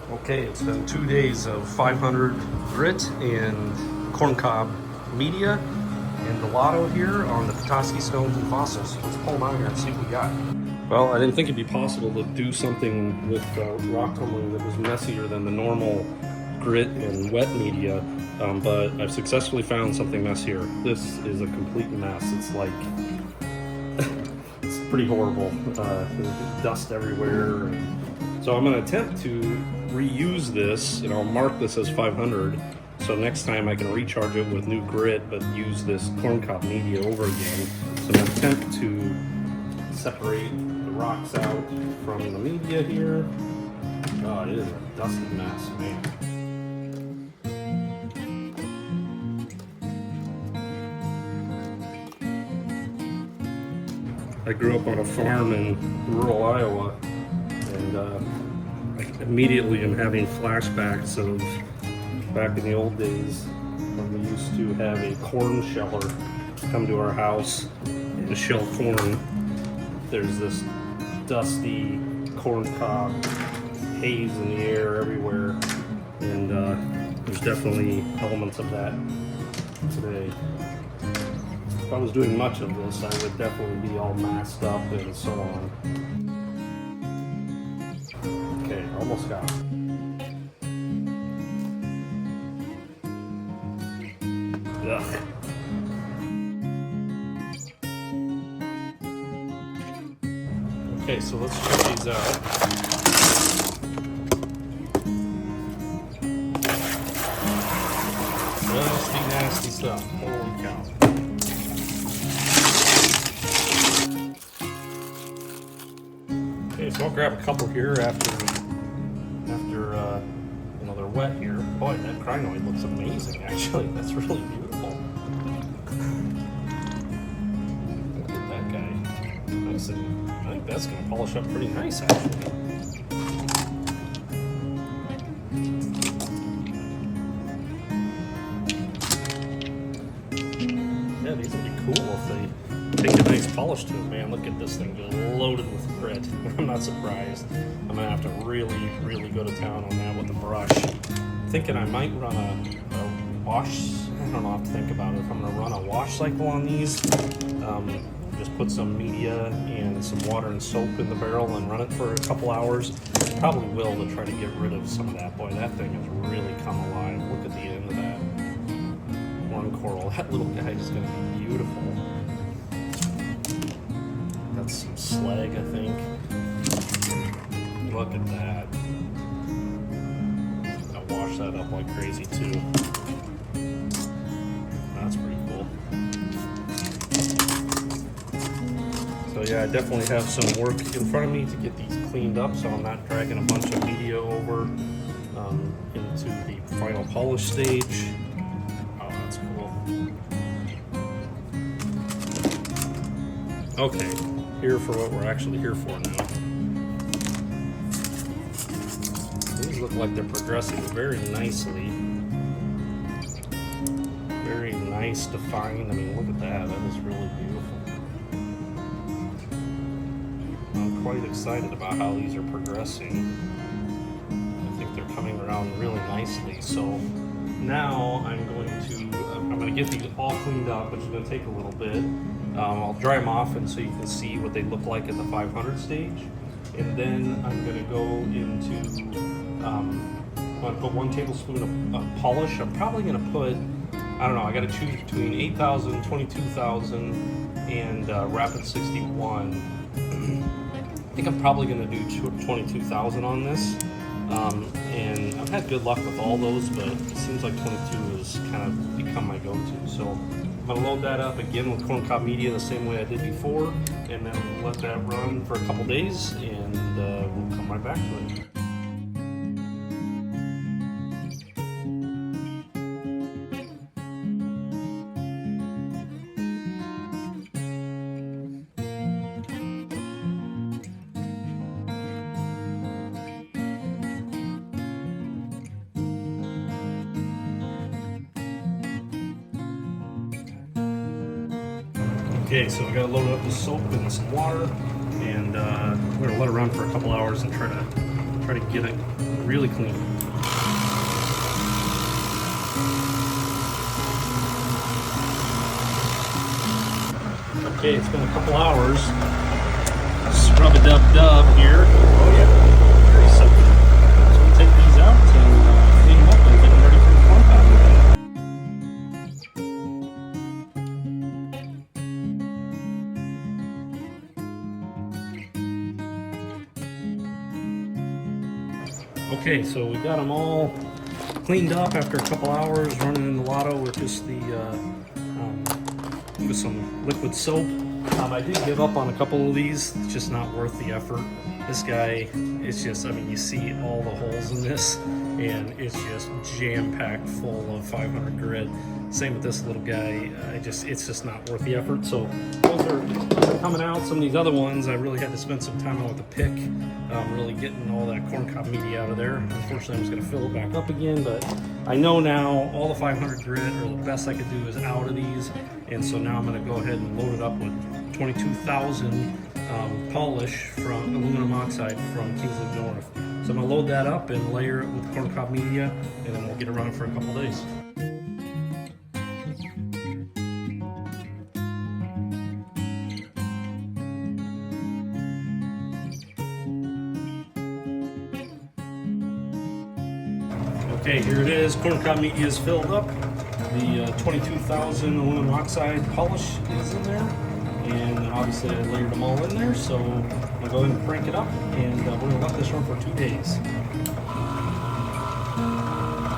Okay, it's been 2 days of 500 grit and corncob media and gelato here on the Petoskey stones and fossils. Let's pull them out here and see what we got. Well, I didn't think it'd be possible to do something with rock tumbling that was messier than the normal grit and wet media, but I've successfully found something messier. This is a complete mess. It's like, it's pretty horrible. There's dust everywhere. So I'm going to attempt to reuse this, and I'll mark this as 500. So next time I can recharge it with new grit, but use this corncob media over again. So I'm going to attempt to separate the rocks out from the media here. Oh, it is a dusty mess, man. I grew up on a farm in rural Iowa, and I immediately am having flashbacks of back in the old days when we used to have a corn sheller come to our house and shell corn. There's this dusty corn cob haze in the air everywhere, and there's definitely elements of that today. If I was doing much of this, I would definitely be all masked up and so on. Okay, almost got it. Ugh. Okay, so let's check these out. Nasty, nasty stuff. Holy cow. Okay, so I'll grab a couple here after you know, they're wet here. Boy, that crinoid looks amazing, actually. That's really beautiful. Look at that guy. Nice, and I think that's going to polish up pretty nice, actually. Yeah, these would be cool if they take a nice polish to it, man. Look at this thing just loaded with grit. I'm not surprised. I'm gonna have to really, really go to town on that with the brush. Thinking I might run a wash. I don't know. I have to think about it. If I'm gonna run a wash cycle on these, just put some media and some water and soap in the barrel and run it for a couple hours. Probably will, to try to get rid of some of that. Boy, that thing has really come alive. Look at the end of that horn coral. That little guy is gonna be beautiful. That's some slag, I think. Look at that. I'll wash that up like crazy too. That's pretty cool. So yeah, I definitely have some work in front of me to get these cleaned up, so I'm not dragging a bunch of media over into the final polish stage. Oh, that's cool. Okay. Here for what we're actually here for now. These look like they're progressing very nicely. Very nice, defined. I mean, look at that. That is really beautiful. I'm quite excited about how these are progressing. I think they're coming around really nicely. So now I'm going to get these all cleaned up, which is going to take a little bit. I'll dry them off and so you can see what they look like at the 500 stage. And then I'm going to go into, I'm going to put 1 tablespoon of polish. I'm probably going to put, I don't know, I got to choose between 8,000, 22,000, and Rapid 61. I think I'm probably going to do 22,000 on this. And I've had good luck with all those, but it seems like 22 has kind of become my go-to. So I'm going to load that up again with corncob media the same way I did before, and then let that run for a couple days, and we'll come right back to it. Okay, so we got to load up the soap and some water, and we're gonna let it run for a couple hours and try to get it really clean. Okay, it's been a couple hours. Scrub a dub here. Oh yeah, very simple. So we'll take these out and clean them up and get them ready for the corn cob. Okay, so we got them all cleaned up after a couple hours running in the lotto with just the with some liquid soap. I did give up on a couple of these. It's just not worth the effort. This guy, it's just, I mean, you see all the holes in this, and it's just jam-packed full of 500 grit. Same with this little guy. It's just not worth the effort. So those are coming out. Some of these other ones, I really had to spend some time on with the pick, really getting all that corncob media out of there. Unfortunately, I was going to fill it back up again, but I know now all the 500 grit, or the best I could do, is out of these. And so now I'm going to go ahead and load it up with 22,000 polish from aluminum oxide from Kingsley North. So I'm going to load that up and layer it with corncob media, and then we'll get it running for a couple days. Okay, here it is. Corncob media is filled up. The 22,000 aluminum oxide polish is in there. And then obviously I layered them all in there. So I'm going to go ahead and crank it up. And we're going to let this run for 2 days.